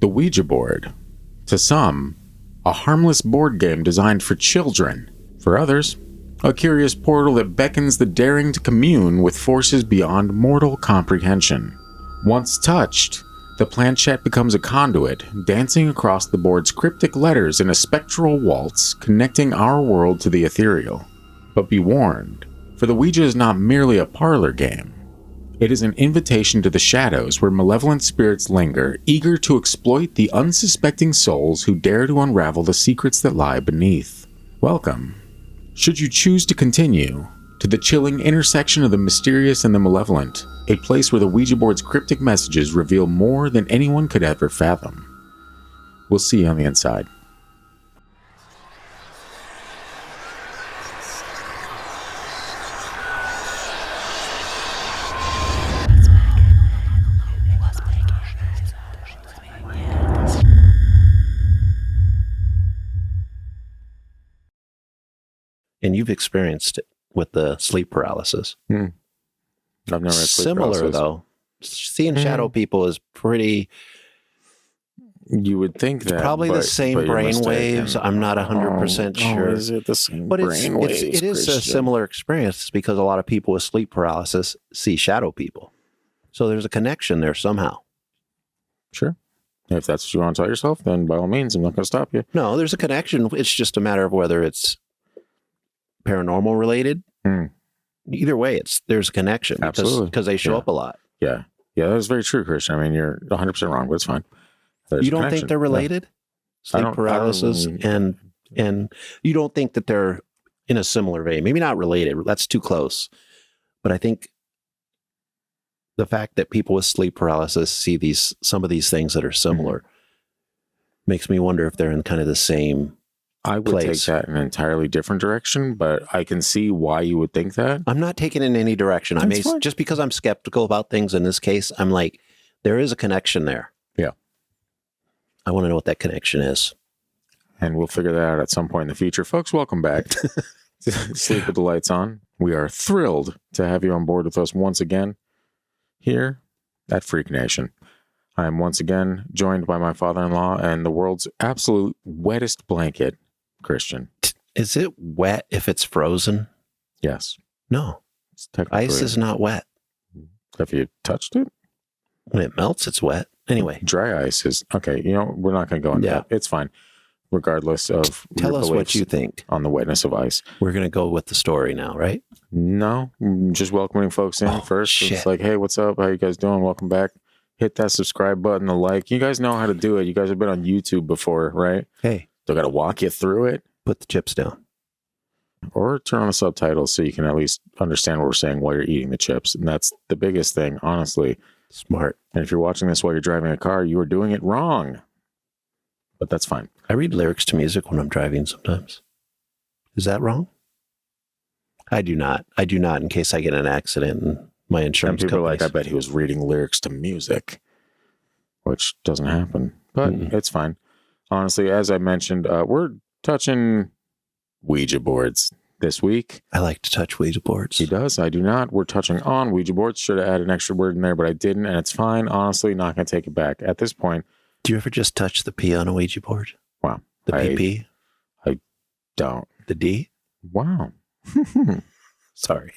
The Ouija board. To some, a harmless board game designed for children. For others, a curious portal that beckons the daring to commune with forces beyond mortal comprehension. Once touched, the planchette becomes a conduit, dancing across the board's cryptic letters in a spectral waltz, connecting our world to the ethereal. But be warned, for the Ouija is not merely a parlor game. It is an invitation to the shadows where malevolent spirits linger, eager to exploit the unsuspecting souls who dare to unravel the secrets that lie beneath. Welcome, should you choose to continue, to the chilling intersection of the mysterious and the malevolent, a place where the Ouija board's cryptic messages reveal more than anyone could ever fathom. We'll see you on the inside. And you've experienced it with the sleep paralysis. I've never had sleep Similar, paralysis. though. Seeing shadow people is pretty... You would think that. Probably the same but you're brain mistaken. waves. I'm not 100% sure. Is it the same But brain waves? it is a similar experience because a lot of people with sleep paralysis see shadow people. So there's a connection there somehow. Sure. If that's what you want to tell yourself, then by all means, I'm not going to stop you. No, there's a connection. It's just a matter of whether it's paranormal related. Either way, there's a connection. Absolutely. Because they show up a lot. Yeah. Yeah, that's very true, Christian. I mean, you're 100% wrong, but it's fine. There's You a don't connection. think they're related? I Sleep don't- paralysis and you don't think that they're in a similar vein? Maybe not related. That's too close. But I think the fact that people with sleep paralysis see some of these things that are similar makes me wonder if they're in kind of the same I would place. take that in an entirely different direction, but I can see why you would think that. I'm not taking it in any direction. That's fine. Just because I'm skeptical about things in this case, I'm like, there is a connection there. Yeah. I want to know what that connection is. And we'll figure that out at some point in the future. Folks, welcome back to Sleep with the Lights On. We are thrilled to have you on board with us once again here at Freak Nation. I am once again joined by my father-in-law and the world's absolute wettest blanket, Christian. Is it wet if it's frozen? Yes. No. It's technically, Ice is not wet. Have you touched it? When it melts, it's wet. Anyway. Dry ice is... Okay, we're not going to go into that. It's fine. Regardless of... Tell your us what beliefs you think. on the wetness of ice. We're going to go with the story now, right? No, just welcoming folks in first. Shit. It's like, hey, what's up? How you guys doing? Welcome back. Hit that subscribe button, the like. You guys know how to do it. You guys have been on YouTube before, right? Hey, They're going to walk you through it. put the chips down. Or turn on the subtitles so you can at least understand what we're saying while you're eating the chips. And that's the biggest thing, honestly. Smart. And if you're watching this while you're driving a car, you are doing it wrong. But that's fine. I read lyrics to music when I'm driving sometimes. Is that wrong? I do not. I do not in case I get in an accident and my And insurance people are like, companies. I bet he was reading lyrics to music, which doesn't happen. But it's fine. Honestly, as I mentioned, we're touching Ouija boards this week. I like to touch Ouija boards. He does. I do not. We're touching on Ouija boards. Should have added an extra word in there, but I didn't, and it's fine. Honestly, not going to take it back. At this point, Do you ever just touch the P on a Ouija board? wow. The PP? Don't. The D? Wow. Sorry.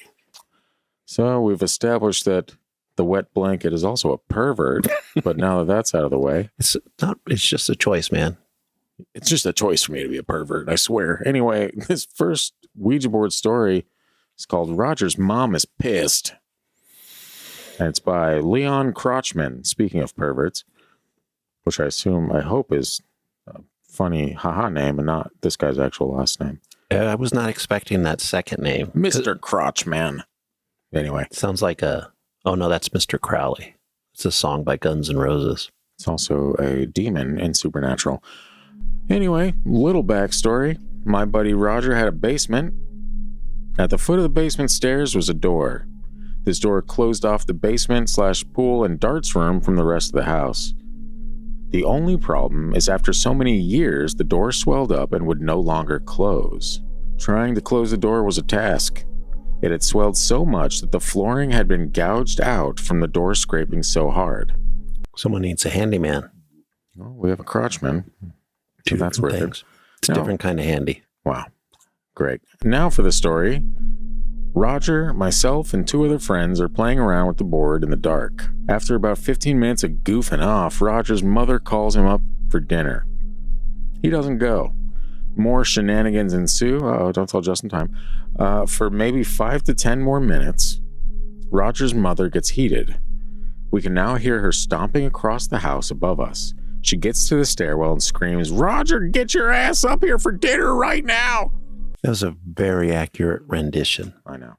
So we've established that the wet blanket is also a pervert, but now that that's out of the way, It's just a choice, man. it's just a choice for me to be a pervert, I swear. Anyway, this first Ouija board story is called Roger's Mom is Pissed. And it's by Leon Crotchman, speaking of perverts, which I hope is a funny haha name and not this guy's actual last name. I was not expecting that second name. Mr. Crotchman. Anyway, Sounds like oh no, that's Mr. Crowley. It's a song by Guns N' Roses. it's also a demon in Supernatural. Anyway, little backstory. My buddy Roger had a basement. At the foot of the basement stairs was a door. This door closed off the basement/pool and darts room from the rest of the house. The only problem is after so many years, the door swelled up and would no longer close. Trying to close the door was a task. It had swelled so much that the flooring had been gouged out from the door scraping so hard. Someone needs a handyman. Well, we have a crotchman. So that's different weird. things. It's a different kind of handy. Wow. Great. Now for the story. Roger, myself, and 2 other friends are playing around with the board in the dark. After about 15 minutes of goofing off, Roger's mother calls him up for dinner. He doesn't go. More shenanigans ensue. Oh, don't tell just in time. For maybe 5 to 10 more minutes, Roger's mother gets heated. We can now hear her stomping across the house above us. She gets to the stairwell and screams, "Roger, get your ass up here for dinner right now!" That was a very accurate rendition. I know.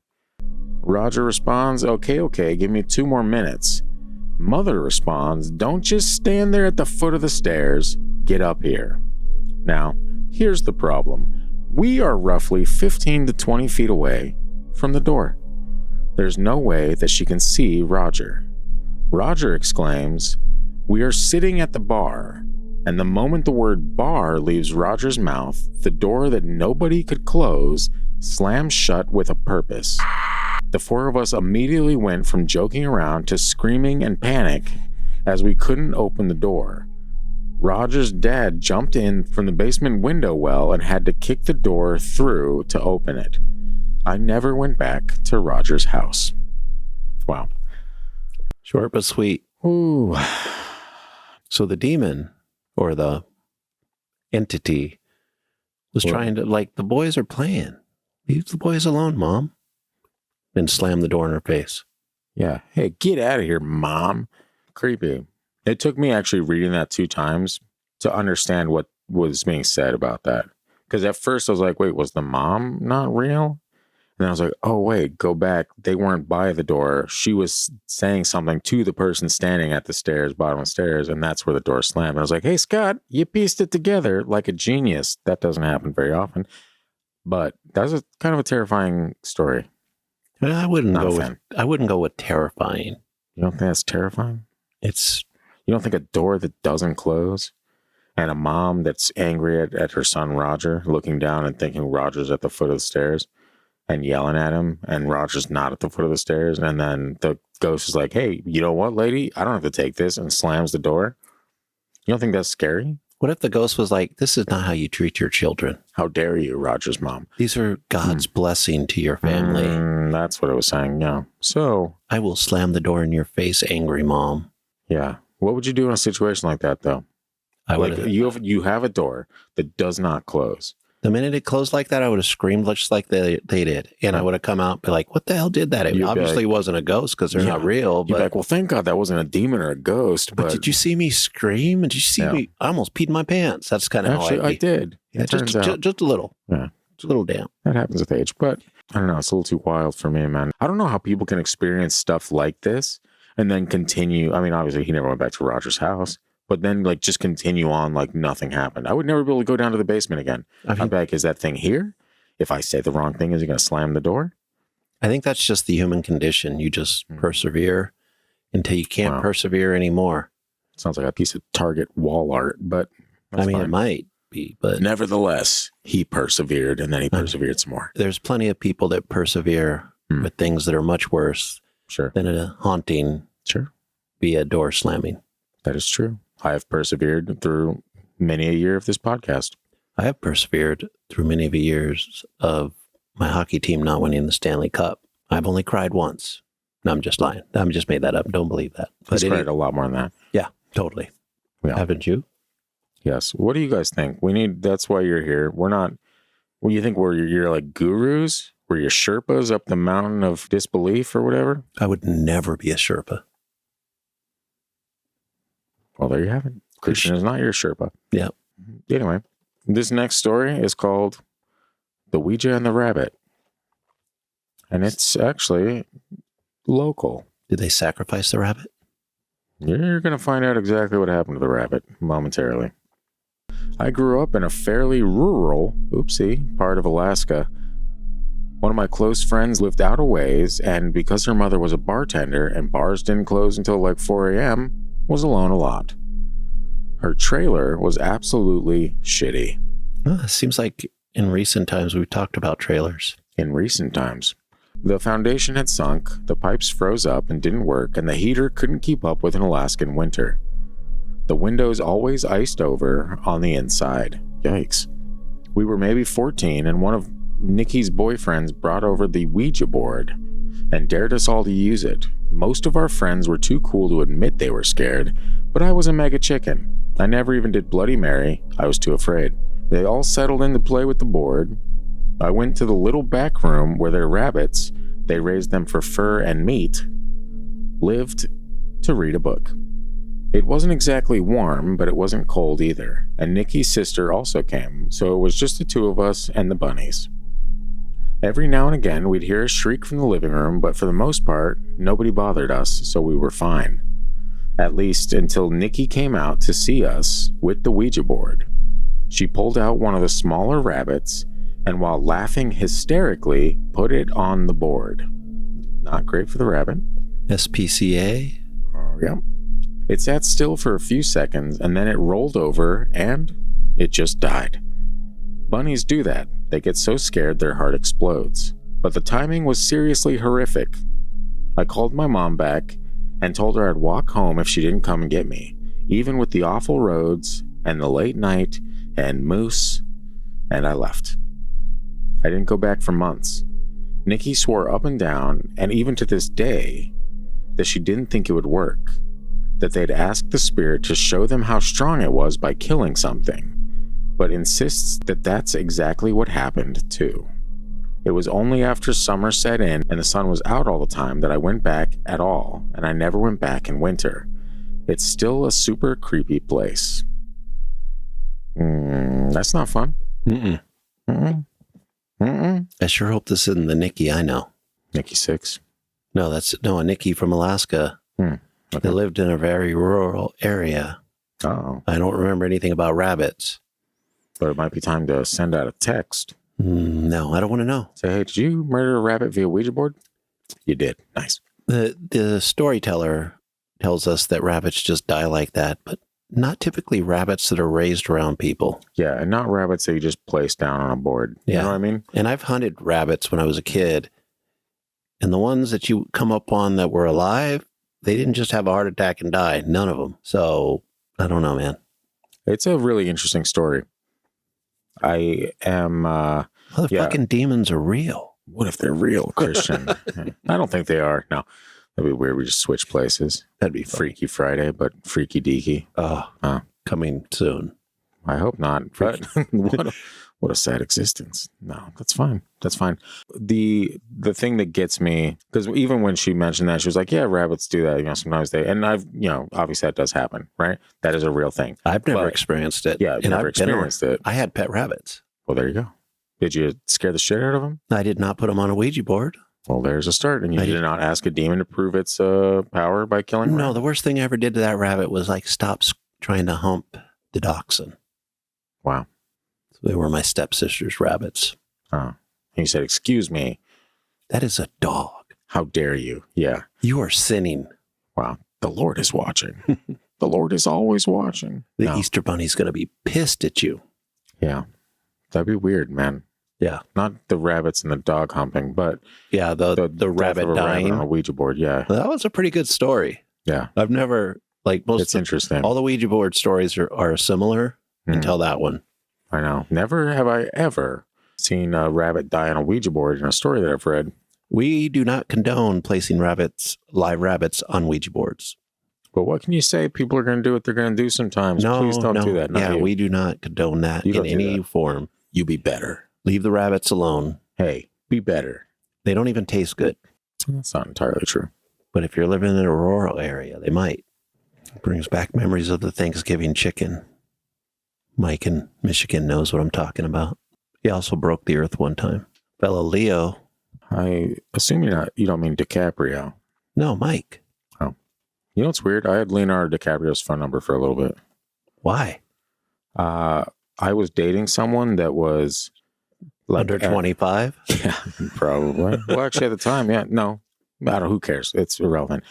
Roger responds, okay, give me 2 more minutes. Mother responds, "Don't just stand there at the foot of the stairs. Get up here." Now, here's the problem. We are roughly 15 to 20 feet away from the door. There's no way that she can see Roger. Roger exclaims, "We are sitting at the bar," and the moment the word bar leaves Roger's mouth, the door that nobody could close slams shut with a purpose. The 4 of us immediately went from joking around to screaming and panic as we couldn't open the door. Roger's dad jumped in from the basement window well and had to kick the door through to open it. I never went back to Roger's house. Wow. Short but sweet. Ooh. So the demon, or the entity, was trying to, like, the boys are playing. Leave the boys alone, Mom. And slam the door in her face. Yeah. Hey, get out of here, Mom. Creepy. It took me actually reading that 2 times to understand what was being said about that. Because at first I was like, wait, was the mom not real? And then I was like, oh, wait, go back. They weren't by the door. She was saying something to the person standing at the stairs, bottom of the stairs, and that's where the door slammed. And I was like, hey, Scott, you pieced it together like a genius. That doesn't happen very often. But that's a kind of a terrifying story. I wouldn't go with terrifying. You don't think that's terrifying? You don't think a door that doesn't close and a mom that's angry at her son Roger, looking down and thinking Roger's at the foot of the stairs and yelling at him, and Roger's not at the foot of the stairs, and then the ghost is like, hey, you know what, lady? I don't have to take this, and slams the door. You don't think that's scary? What if the ghost was like, this is not how you treat your children? How dare you, Roger's mom? These are God's blessing to your family. That's what it was saying, yeah. So I will slam the door in your face, angry mom. Yeah. What would you do in a situation like that, though? You have a door that does not close. The minute it closed like that, I would have screamed just like they did. And I would have come out and be like, what the hell did that? It obviously wasn't a ghost because they're not real. But you'd be like, well, thank God that wasn't a demon or a ghost. But did you see me scream? And did you see me? I almost peed my pants. That's kind of how I did. Yeah, just a little. Yeah. Just a little damp. That happens with age. But I don't know. It's a little too wild for me, man. I don't know how people can experience stuff like this and then continue. I mean, obviously, he never went back to Roger's house. But then, like, just continue on like nothing happened. I would never be able to go down to the basement again. I'd be like, is that thing here? If I say the wrong thing, is he going to slam the door? I think that's just the human condition. You just persevere until you can't persevere anymore. Sounds like a piece of Target wall art, but I mean, it might be. But nevertheless, he persevered, and then he persevered some more. There's plenty of people that persevere with things that are much worse than a haunting via door slamming. That is true. I have persevered through many a year of this podcast. I have persevered through many of the years of my hockey team not winning the Stanley Cup. I've only cried once. No, I'm just lying. I just made that up. Don't believe that. But cried a lot more than that. Yeah, totally. Yeah. Haven't you? Yes. What do you guys think? That's why you're here. We're not, well, you think you're like gurus? We're your Sherpas up the mountain of disbelief or whatever? I would never be a Sherpa. Well, there you have it. Christian is not your Sherpa. Yeah. Anyway, this next story is called The Ouija and the Rabbit. And it's actually local. Did they sacrifice the rabbit? You're going to find out exactly what happened to the rabbit momentarily. I grew up in a fairly rural, part of Alaska. One of my close friends lived out a ways, and because her mother was a bartender and bars didn't close until like 4 a.m., was alone a lot. Her trailer was absolutely shitty. It seems like in recent times we've talked about trailers. In recent times. The foundation had sunk, the pipes froze up and didn't work, and the heater couldn't keep up with an Alaskan winter. The windows always iced over on the inside. Yikes. We were maybe 14, and one of Nikki's boyfriends brought over the Ouija board and dared us all to use it. Most of our friends were too cool to admit they were scared, but I was a mega chicken. I never even did Bloody Mary. I was too afraid. They all settled in to play with the board. I went to the little back room where their rabbits, they raised them for fur and meat, lived to read a book. It wasn't exactly warm, but it wasn't cold either, and Nikki's sister also came, so it was just the two of us and the bunnies. Every now and again, we'd hear a shriek from the living room, but for the most part, nobody bothered us, so we were fine. At least until Nikki came out to see us with the Ouija board. She pulled out one of the smaller rabbits, and while laughing hysterically, put it on the board. Not great for the rabbit. SPCA? Oh, yeah. It sat still for a few seconds, and then it rolled over, and it just died. Bunnies do that. They get so scared their heart explodes. But the timing was seriously horrific. I called my mom back and told her I'd walk home if she didn't come and get me, even with the awful roads and the late night and moose, and I left. I didn't go back for months. Nikki swore up and down, and even to this day, that she didn't think it would work, that they'd ask the spirit to show them how strong it was by killing something, but insists that that's exactly what happened too. It was only after summer set in and the sun was out all the time that I went back at all, and I never went back in winter. It's still a super creepy place. That's not fun. I sure hope this isn't the Nikki I know. Nikki 6. No, a Nikki from Alaska. Okay. They lived in a very rural area. Oh. I don't remember anything about rabbits. But it might be time to send out a text. No, I don't want to know. Say, hey, did you murder a rabbit via Ouija board? You did. Nice. The storyteller tells us that rabbits just die like that, but not typically rabbits that are raised around people. Yeah, and not rabbits that you just place down on a board. You know what I mean? And I've hunted rabbits when I was a kid, and the ones that you come up on that were alive, they didn't just have a heart attack and die. None of them. So, I don't know, man. It's a really interesting story. I am... Fucking demons are real. What if they're real, Christian? I don't think they are. No. That'd be weird. We just switch places. That'd be funny. Freaky Friday, but Freaky Deaky. Coming soon. I hope not. But what a sad existence. No, that's fine. That's fine. The thing that gets me, because even when she mentioned that, she was like, yeah, rabbits do that. Sometimes they, and I've, obviously that does happen, right? That is a real thing. I've never experienced it. Yeah, I've never experienced it. I had pet rabbits. Well, there you go. Did you scare the shit out of them? I did not put them on a Ouija board. Well, there's a start. And you did not ask a demon to prove its power by killing No, the worst thing I ever did to that rabbit was stop trying to hump the dachshund. Wow. So they were my stepsister's rabbits. Oh. And you said, excuse me. That is a dog. How dare you? Yeah. You are sinning. Wow. The Lord is watching. The Lord is always watching. The Easter Bunny's going to be pissed at you. Yeah. That'd be weird, man. Yeah. Not the rabbits and the dog humping, but yeah, the rabbit dying rabbit on a Ouija board. Yeah. That was a pretty good story. Yeah. I've never, it's interesting. All the Ouija board stories are similar until that one. I know. Never have I ever seen a rabbit die on a Ouija board in a story that I've read. We do not condone placing live rabbits on Ouija boards. But what can you say? People are going to do what they're going to do sometimes. No, please don't do that. Yeah, we do not condone that in any form. You be better. Leave the rabbits alone. Hey, be better. They don't even taste good. That's not entirely true. But if you're living in a rural area, they might. It brings back memories of the Thanksgiving chicken. Mike in Michigan knows what I'm talking about. He also broke the earth one time. Fellow Leo. I assume you don't mean DiCaprio. No, Mike. Oh. You know what's weird? I had Leonardo DiCaprio's phone number for a little bit. Why? I was dating someone that was under 25? Yeah, probably. Well, actually, at the time, yeah. No, I don't know. Who cares? It's irrelevant.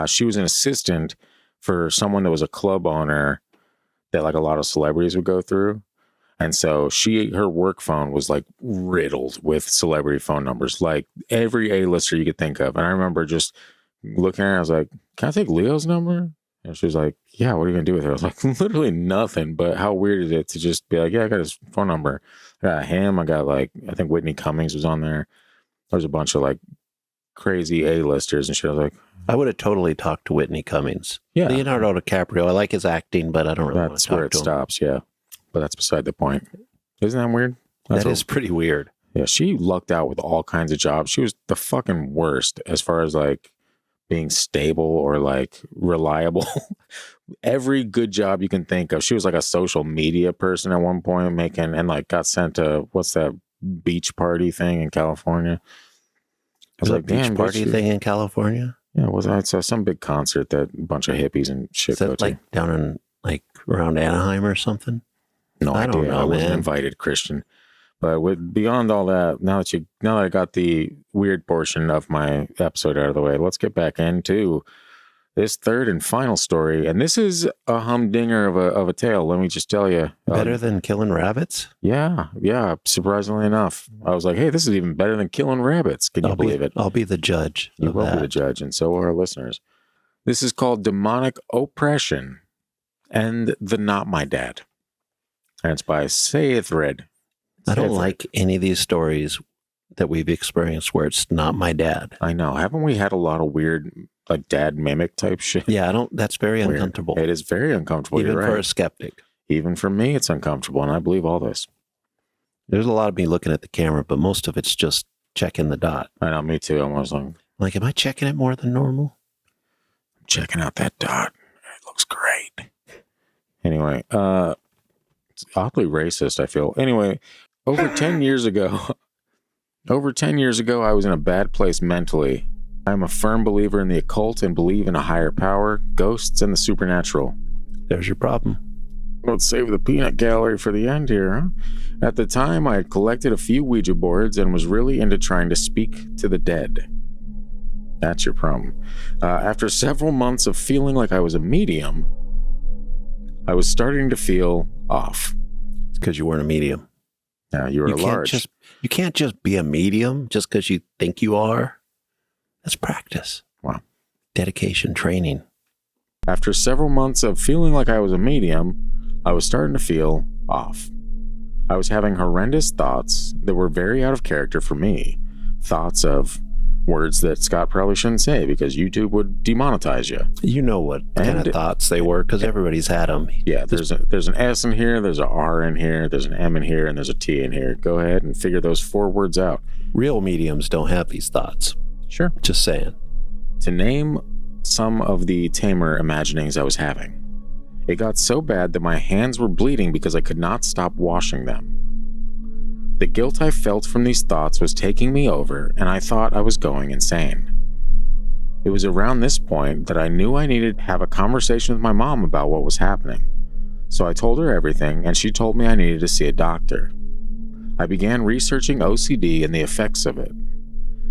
She was an assistant for someone that was a club owner that a lot of celebrities would go through. And so her work phone was riddled with celebrity phone numbers, every A-lister you could think of. And I remember just looking at her, I was like, can I take Leo's number? And she was like, yeah, what are you going to do with it? I was like, literally nothing. But how weird is it to just be like, yeah, I got his phone number. I got him. I got like, I think Whitney Cummings was on there. There's a bunch of like crazy A-listers and shit. I was like, I would have totally talked to Whitney Cummings. yeah. Leonardo DiCaprio, I like his acting, but I don't really want That's to talk where it to him. stops, yeah. But that's beside the point. Isn't that weird? That is pretty weird. Yeah, she lucked out with all kinds of jobs. She was the fucking worst as far as like being stable or like reliable. Every good job you can think of. She was like a social media person at one point, making and like got sent to what's that beach party thing in California. I was like, beach damn, party thing in California? Yeah, was that some big concert that a bunch of hippies and shit Is that go to? like down in like around Anaheim or something? No I idea. don't know, I wasn't man. invited, Christian. But beyond all that, now that I got the weird portion of my episode out of the way, let's get back into this third and final story. And this is a humdinger of a tale. Let me just tell you, Better than killing rabbits? yeah. Surprisingly enough, I was like, hey, this is even better than killing rabbits. Can you believe it? I'll be the judge. You of will that. be the judge, and so are our listeners. This is called Demonic Oppression and the Not My Dad. And it's by Sayethred. I don't like any of these stories that we've experienced where it's not my dad. I know. Haven't we had a lot of weird, like dad mimic type shit? Yeah, that's very Weird. uncomfortable. It is very uncomfortable. Even You're for right. a skeptic. Even for me, it's uncomfortable, and I believe all this. There's a lot of me looking at the camera, but most of it's just checking the dot. I know, me too. I was like, Am I checking it more than normal? I'm checking out that dot. It looks great. Anyway, it's oddly racist, I feel. Anyway, over 10 years ago, I was in a bad place mentally. I'm a firm believer in the occult and believe in a higher power, ghosts, and the supernatural. There's your problem. Let's save the peanut gallery for the end here, huh? At the time, I had collected a few Ouija boards and was really into trying to speak to the dead. That's your problem. After several months of feeling like I was a medium, I was starting to feel off. It's because you weren't a medium. Now, you were a large. You can't just be a medium just because you think you are. That's practice. Wow. Dedication, training. After several months of feeling like I was a medium, I was starting to feel off. I was having horrendous thoughts that were very out of character for me. Thoughts of words that Scott probably shouldn't say because YouTube would demonetize you. You know what kind of thoughts they were because everybody's had them. Yeah, there's an S in here, there's an R in here, there's an M in here, and there's a T in here. Go ahead and figure those 4 words out. Real mediums don't have these thoughts. Sure. Just saying. To name some of the tamer imaginings I was having. It got so bad that my hands were bleeding because I could not stop washing them. The guilt I felt from these thoughts was taking me over, and I thought I was going insane. It was around this point that I knew I needed to have a conversation with my mom about what was happening. So I told her everything, and she told me I needed to see a doctor. I began researching OCD and the effects of it.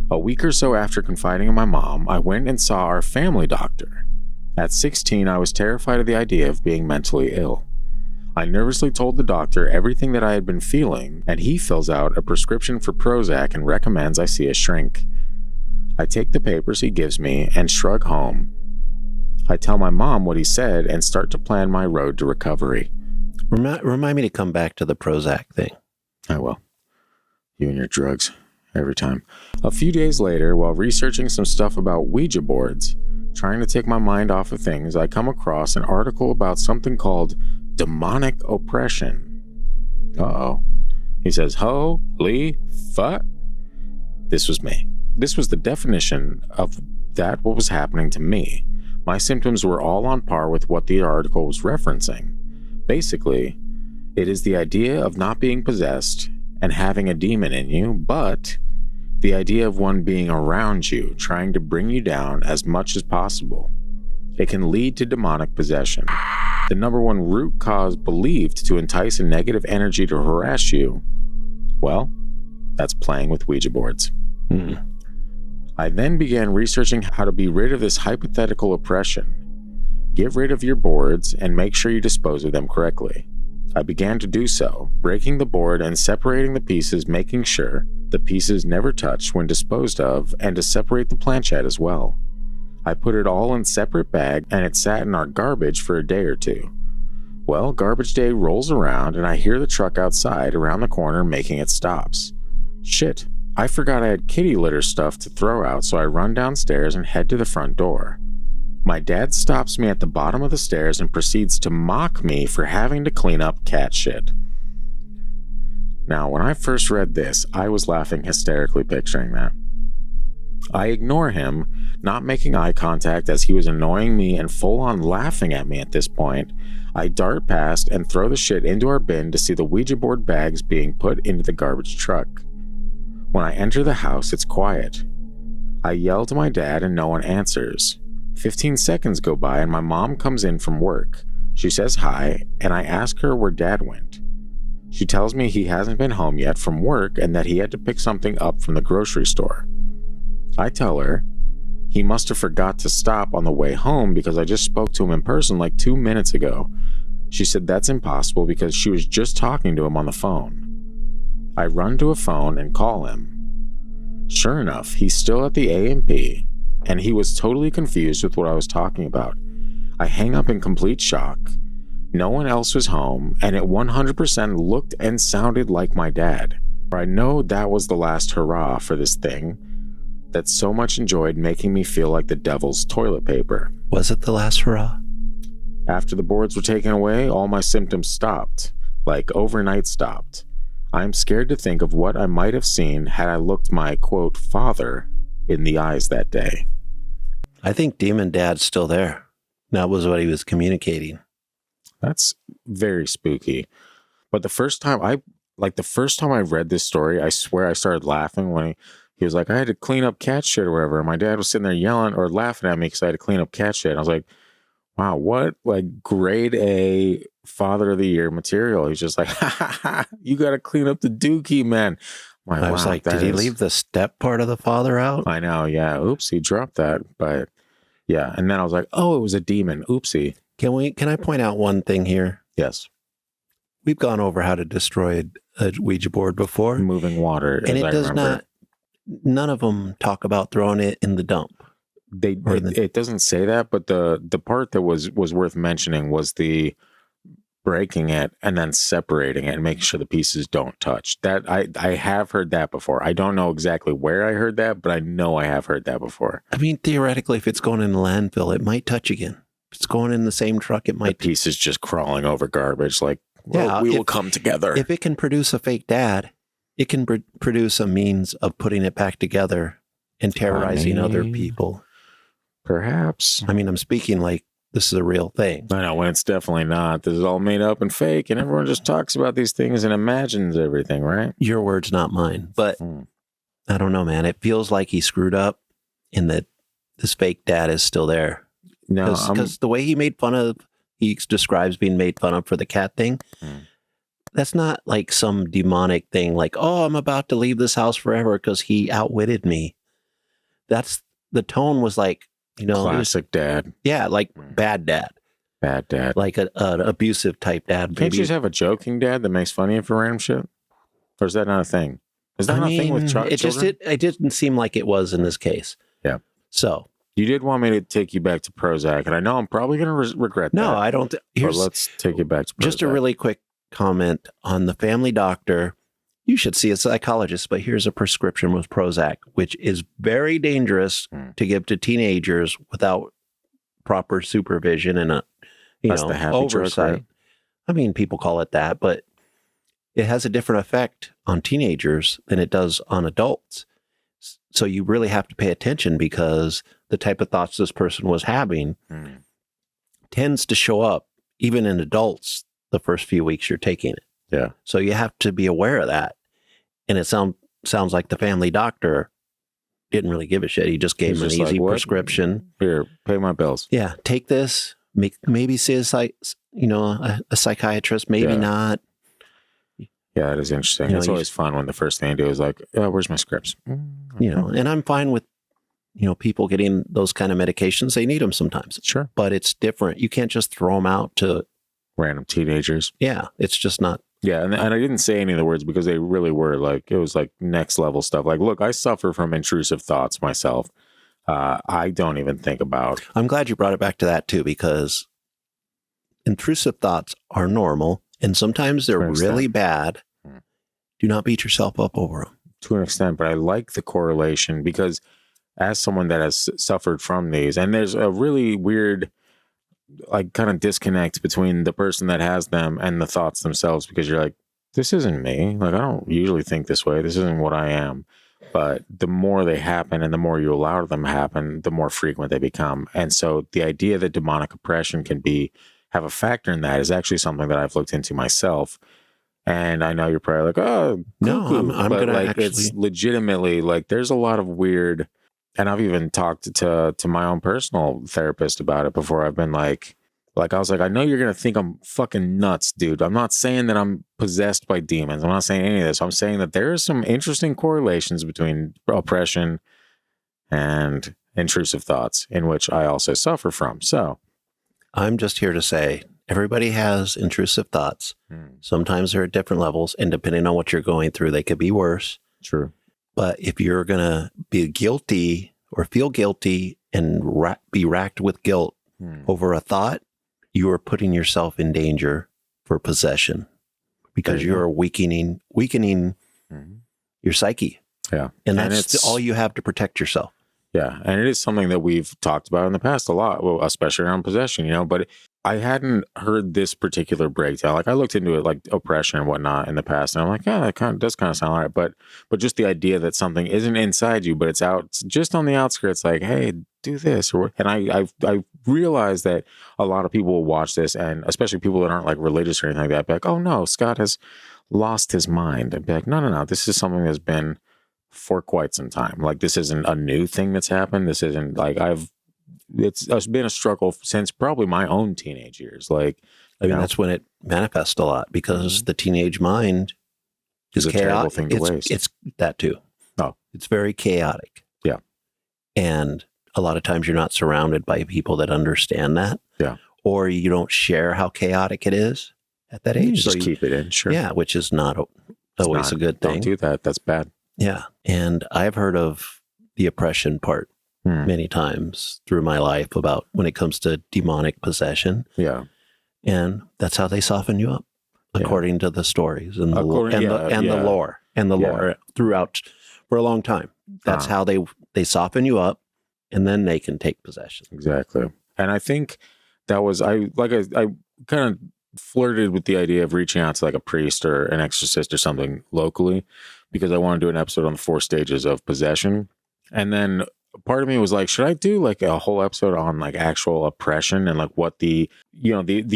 A week or so after confiding in my mom, I went and saw our family doctor. At 16, I was terrified of the idea of being mentally ill. I nervously told the doctor everything that I had been feeling, and he fills out a prescription for Prozac and recommends I see a shrink. I take the papers he gives me and shrug home. I tell my mom what he said and start to plan my road to recovery. Remind me to come back to the Prozac thing. I will. You and your drugs. Every time. A few days later, while researching some stuff about Ouija boards, trying to take my mind off of things, I come across an article about something called demonic oppression. Uh-oh. He says, holy fuck. This was me. This was the definition of what was happening to me. My symptoms were all on par with what the article was referencing. Basically, it is the idea of not being possessed and having a demon in you, but the idea of one being around you, trying to bring you down as much as possible. It can lead to demonic possession. The number one root cause believed to entice a negative energy to harass you, well, that's playing with Ouija boards. I then began researching how to be rid of this hypothetical oppression. Get rid of your boards and make sure you dispose of them correctly. I began to do so, breaking the board and separating the pieces, making sure the pieces never touch when disposed of, and to separate the planchette as well. I put it all in separate bags and it sat in our garbage for a day or two. Well, garbage day rolls around and I hear the truck outside around the corner making its stops. Shit, I forgot I had kitty litter stuff to throw out, so I run downstairs and head to the front door. My dad stops me at the bottom of the stairs and proceeds to mock me for having to clean up cat shit. Now, when I first read this, I was laughing hysterically picturing that. I ignore him, not making eye contact as he was annoying me and full on laughing at me at this point. I dart past and throw the shit into our bin to see the Ouija board bags being put into the garbage truck. When I enter the house, it's quiet. I yell to my dad and no one answers. 15 seconds go by and my mom comes in from work. She says hi, and I ask her where Dad went. She tells me he hasn't been home yet from work and that he had to pick something up from the grocery store. I tell her he must have forgot to stop on the way home because I just spoke to him in person like 2 minutes ago. She said that's impossible because she was just talking to him on the phone. I run to a phone and call him. Sure enough, he's still at the A&P, and he was totally confused with what I was talking about. I hang up in complete shock. No one else was home, and it 100% looked and sounded like my dad. I know that was the last hurrah for this thing that so much enjoyed making me feel like the devil's toilet paper. Was it the last hurrah? After the boards were taken away, all my symptoms stopped. Like overnight stopped. I'm scared to think of what I might have seen had I looked my, quote, father in the eyes that day. I think Demon Dad's still there. That was what he was communicating. That's very spooky. But the first time I read this story, I swear I started laughing when he was like, I had to clean up cat shit or whatever. And my dad was sitting there yelling or laughing at me because I had to clean up cat shit. And I was like, wow, what like grade A Father of the Year material. He's just like, ha ha ha, you got to clean up the dookie, man. I was like, did he leave the step part of the father out? I know, yeah. Oops, he dropped that. But yeah. And then I was like, oh, it was a demon. Oopsie. Can I point out one thing here? Yes. We've gone over how to destroy a Ouija board before. Moving water. And it does not, none of them talk about throwing it in the dump. It doesn't say that, but the part that was worth mentioning was the breaking it and then separating it and making sure the pieces don't touch. That I have heard that before. I don't know exactly where I heard that, but I know I have heard that before. I mean, theoretically, if it's going in the landfill, it might touch again. If it's going in the same truck, it might. The pieces just crawling over garbage. Like, well, yeah, we will come together. If it can produce a fake dad, it can produce a means of putting it back together and terrorizing other people. Perhaps. I mean, I'm speaking like this is a real thing. I know, when it's definitely not. This is all made up and fake, and everyone just talks about these things and imagines everything, right? Your words, not mine. But I don't know, man. It feels like he screwed up and that this fake dad is still there. No, because the way he describes being made fun of for the cat thing, that's not like some demonic thing like, oh, I'm about to leave this house forever because he outwitted me. The tone was like, you know, classic dad. Yeah, like bad dad. Bad dad. Like an abusive type dad. Can't you just have a joking dad that makes fun of you for random shit? Or is that not a thing? Is that not a thing with children? It didn't seem like it was in this case. Yeah. So. You did want me to take you back to Prozac, and I know I'm probably going to regret that. No, I don't. But let's take you back to Prozac. Just a really quick comment on the family doctor. You should see a psychologist, but here's a prescription with Prozac, which is very dangerous to give to teenagers without proper supervision and the happy oversight. Drug, right? I mean, people call it that, but it has a different effect on teenagers than it does on adults. So you really have to pay attention because the type of thoughts this person was having tends to show up even in adults the first few weeks you're taking it. Yeah. So you have to be aware of that. And it sounds like the family doctor didn't really give a shit. He just gave him an easy prescription. Here, pay my bills. Yeah, take this. Maybe see a psychiatrist. Maybe not. Yeah, it is interesting. It's always fun when the first thing I do is like, oh, where's my scripts? And I'm fine with, people getting those kind of medications. They need them sometimes. Sure. But it's different. You can't just throw them out to random teenagers. Yeah, it's just not. Yeah, and I didn't say any of the words because they really were like, it was like next level stuff. Like, look, I suffer from intrusive thoughts myself. I don't even think about. I'm glad you brought it back to that too, because intrusive thoughts are normal and sometimes they're really bad. Do not beat yourself up over them. To an extent, but I like the correlation because as someone that has suffered from these, and there's a really weird like kind of disconnect between the person that has them and the thoughts themselves, because you're like, this isn't me. Like, I don't usually think this way. This isn't what I am. But the more they happen and the more you allow them to happen, the more frequent they become. And so the idea that demonic oppression can have a factor in that is actually something that I've looked into myself. And I know you're probably like, oh, no, I'm but gonna like actually... it's legitimately like there's a lot of weird, and I've even talked to my own personal therapist about it before. I've been like I was like, I know you're gonna think I'm fucking nuts, dude. I'm not saying that I'm possessed by demons. I'm not saying any of this. I'm saying that there are some interesting correlations between oppression and intrusive thoughts, in which I also suffer from. So I'm just here to say, everybody has intrusive thoughts. Sometimes they're at different levels, and depending on what you're going through, they could be worse. True. But if you're going to be guilty or feel guilty and be racked with guilt over a thought, you are putting yourself in danger for possession, because you're weakening your psyche. Yeah. And that's all you have to protect yourself. Yeah. And it is something that we've talked about in the past a lot, well, especially around possession, but I hadn't heard this particular breakdown. Like, I looked into it, like oppression and whatnot in the past, and I'm like, yeah, that does kind of sound all right. But just the idea that something isn't inside you, but it's out just on the outskirts, like, hey, do this. And I realized that a lot of people will watch this, and especially people that aren't like religious or anything like that, be like, oh no, Scott has lost his mind. I'd be like, no. This is something that's been for quite some time. Like, this isn't a new thing that's happened. This isn't like it's been a struggle since probably my own teenage years. Like, I mean, that's when it manifests a lot, because the teenage mind is a terrible thing to waste. It's that too. Oh, it's very chaotic. Yeah. And a lot of times you're not surrounded by people that understand that. Yeah. Or you don't share how chaotic it is at that age. You just keep it in. Sure. Yeah. Which is not always a good thing. Don't do that. That's bad. Yeah. And I've heard of the oppression part many times through my life about when it comes to demonic possession. Yeah. And that's how they soften you up, according to the stories and the lore throughout for a long time. That's how they soften you up, and then they can take possession. Exactly. And I think that was, I kind of flirted with the idea of reaching out to like a priest or an exorcist or something locally, because I want to do an episode on the 4 stages of possession. And then part of me was like, should I do like a whole episode on like actual oppression and like what the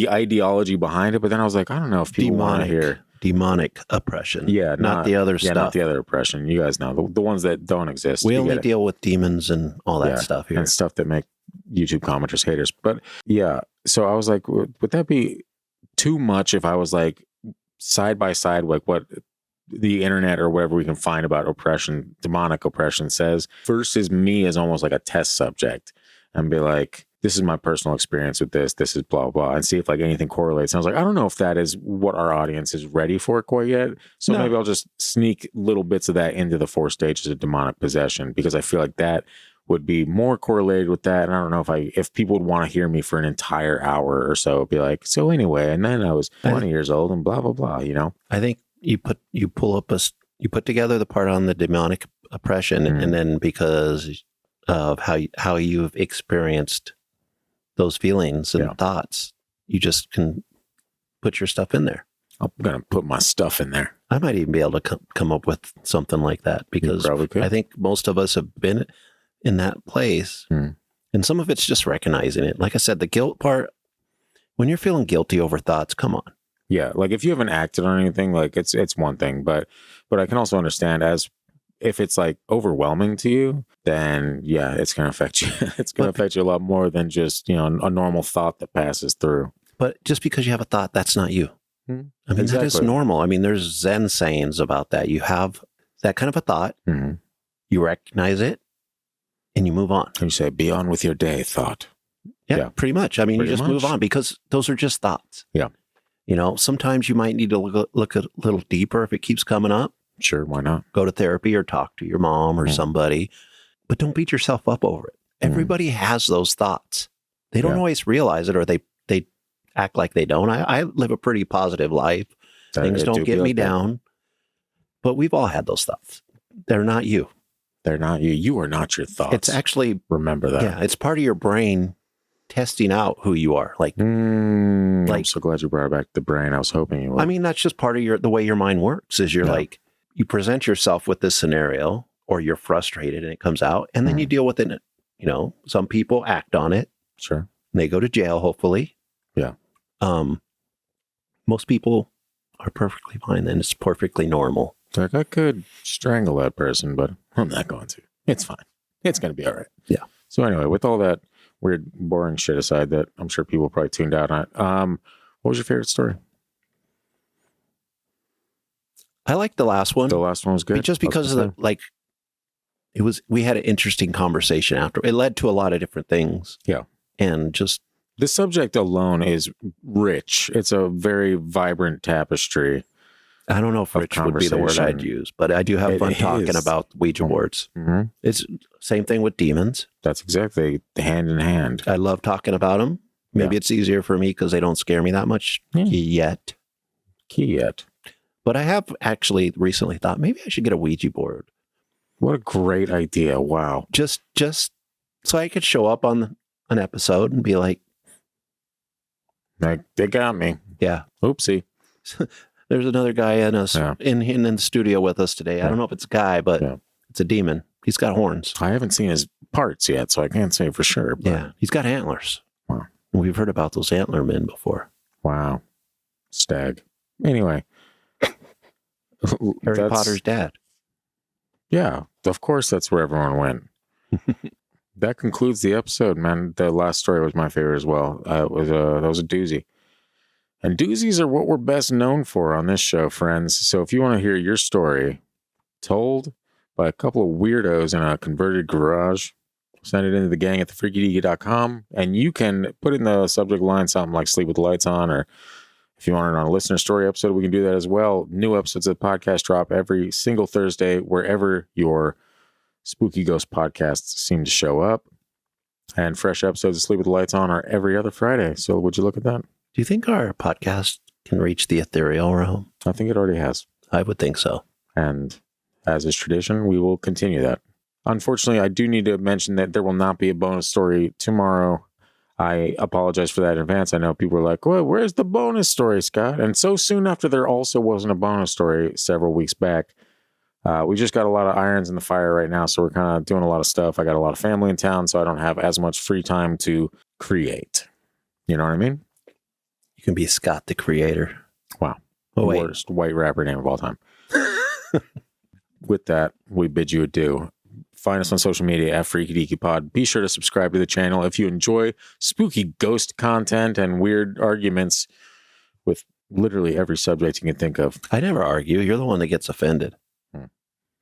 ideology behind it? But then I was like, I don't know if people want to hear demonic oppression. Yeah. Not the other stuff. Not the other oppression. You guys know the ones that don't exist. We only deal with demons and all that stuff here. And stuff that make YouTube commenters haters. But yeah. So I was like, would that be too much if I was like side by side, like what the internet or whatever we can find about oppression, demonic oppression says, versus me as almost like a test subject, and be like, this is my personal experience with this is blah, blah, and see if like anything correlates. And I was like, I don't know if that is what our audience is ready for quite yet. So maybe I'll just sneak little bits of that into the 4 stages of demonic possession, because I feel like that would be more correlated with that. And I don't know if people would want to hear me for an entire hour or so, be like, so anyway, and then I was 20 years old and blah, blah, blah, I think you put together the part on the demonic oppression, and then because of how you've experienced those feelings and thoughts, you just can put your stuff in there. I'm going to put my stuff in there. I might even be able to come up with something like that, because I think most of us have been in that place. And some of it's just recognizing it. Like I said, the guilt part, when you're feeling guilty over thoughts, come on. Yeah, like if you haven't acted on anything, like it's one thing, but I can also understand as if it's like overwhelming to you, then yeah, it's going to affect you. It's going to affect you a lot more than just, a normal thought that passes through. But just because you have a thought, that's not you. I mean, that is normal. I mean, there's Zen sayings about that. You have that kind of a thought, you recognize it, and you move on. And you say, be on with your day, thought. Yeah, pretty much. I mean, you just move on, because those are just thoughts. Yeah. Sometimes you might need to look a little deeper if it keeps coming up. Sure, why not? Go to therapy or talk to your mom or somebody, but don't beat yourself up over it. Everybody has those thoughts. They don't Yeah. always realize it, or they act like they don't. I live a pretty positive life. Things don't get me down. But we've all had those thoughts. They're not you. They're not you. You are not your thoughts. It's actually, remember that. yeah, it's part of your brain testing out who you are. Like, I'm so glad you brought back the brain. I was hoping you would. I mean, that's just part of the way your mind works is you're like, you present yourself with this scenario or you're frustrated and it comes out and then you deal with it. You know, some people act on it. Sure. And they go to jail, hopefully. Yeah. Most people are perfectly fine and it's perfectly normal. Like, I could strangle that person, but I'm not going to. It's fine. It's going to be all right. Yeah. So anyway, with all that weird, boring shit aside that I'm sure people probably tuned out on, what was your favorite story? I liked the last one. The last one was good? Just because of we had an interesting conversation after. It led to a lot of different things. Yeah. And just... The subject alone is rich. It's a very vibrant tapestry. I don't know if rich would be the word I'd use, but I do have fun talking about Ouija boards. Mm-hmm. It's same thing with demons. That's exactly hand in hand. I love talking about them. Maybe it's easier for me because they don't scare me that much yet. But I have actually recently thought maybe I should get a Ouija board. What a great idea. Wow. Just so I could show up on an episode and be like, they got me. Yeah. Oopsie. There's another guy in the studio with us today. I don't know if it's a guy, but it's a demon. He's got horns. I haven't seen his parts yet, so I can't say for sure. But... Yeah. He's got antlers. Wow. We've heard about those antler men before. Wow. Stag. Anyway. Harry Potter's dad. Yeah. Of course, that's where everyone went. That concludes the episode, man. The last story was my favorite as well. That was a doozy. And doozies are what we're best known for on this show, friends. So if you want to hear your story told by a couple of weirdos in a converted garage, send it into the gang at thefreakydeaky.com. And you can put in the subject line something like Sleep with the Lights On, or if you want it on a listener story episode, we can do that as well. New episodes of the podcast drop every single Thursday, wherever your spooky ghost podcasts seem to show up. And fresh episodes of Sleep with the Lights On are every other Friday. So would you look at that? Do you think our podcast can reach the ethereal realm? I think it already has. I would think so. And as is tradition, we will continue that. Unfortunately, I do need to mention that there will not be a bonus story tomorrow. I apologize for that in advance. I know people are like, well, where's the bonus story, Scott? And so soon after there also wasn't a bonus story several weeks back. We just got a lot of irons in the fire right now, so we're kind of doing a lot of stuff. I got a lot of family in town, so I don't have as much free time to create. You know what I mean? You can be Scott the Creator. Wow. Oh, wait. Worst white rapper name of all time. With that, we bid you adieu. Find us on social media at Freaky Deaky Pod. Be sure to subscribe to the channel if you enjoy spooky ghost content and weird arguments with literally every subject you can think of. I never argue. You're the one that gets offended.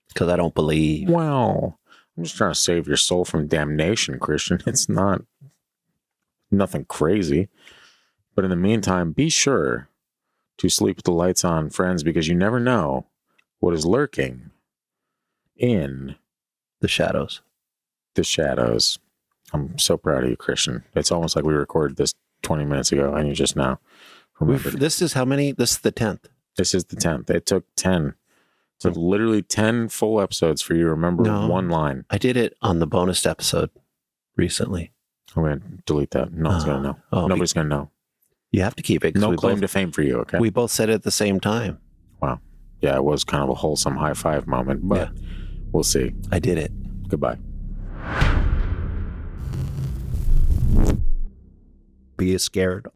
Because I don't believe. Well, I'm just trying to save your soul from damnation, Christian. It's nothing crazy. But in the meantime, be sure to sleep with the lights on, friends, because you never know what is lurking in the shadows. The shadows. I'm so proud of you, Christian. It's almost like we recorded this 20 minutes ago and you just now remembered. This is how many? This is the 10th. This is the 10th. It took 10. It took literally 10 full episodes for you to remember one line. I did it on the bonus episode recently. I'm going to delete that. No one's going to know. Nobody's going to know. You have to keep it. No claim to fame for you, okay? We both said it at the same time. Wow. Yeah, it was kind of a wholesome high five moment, but we'll see. I did it. Goodbye. Be scared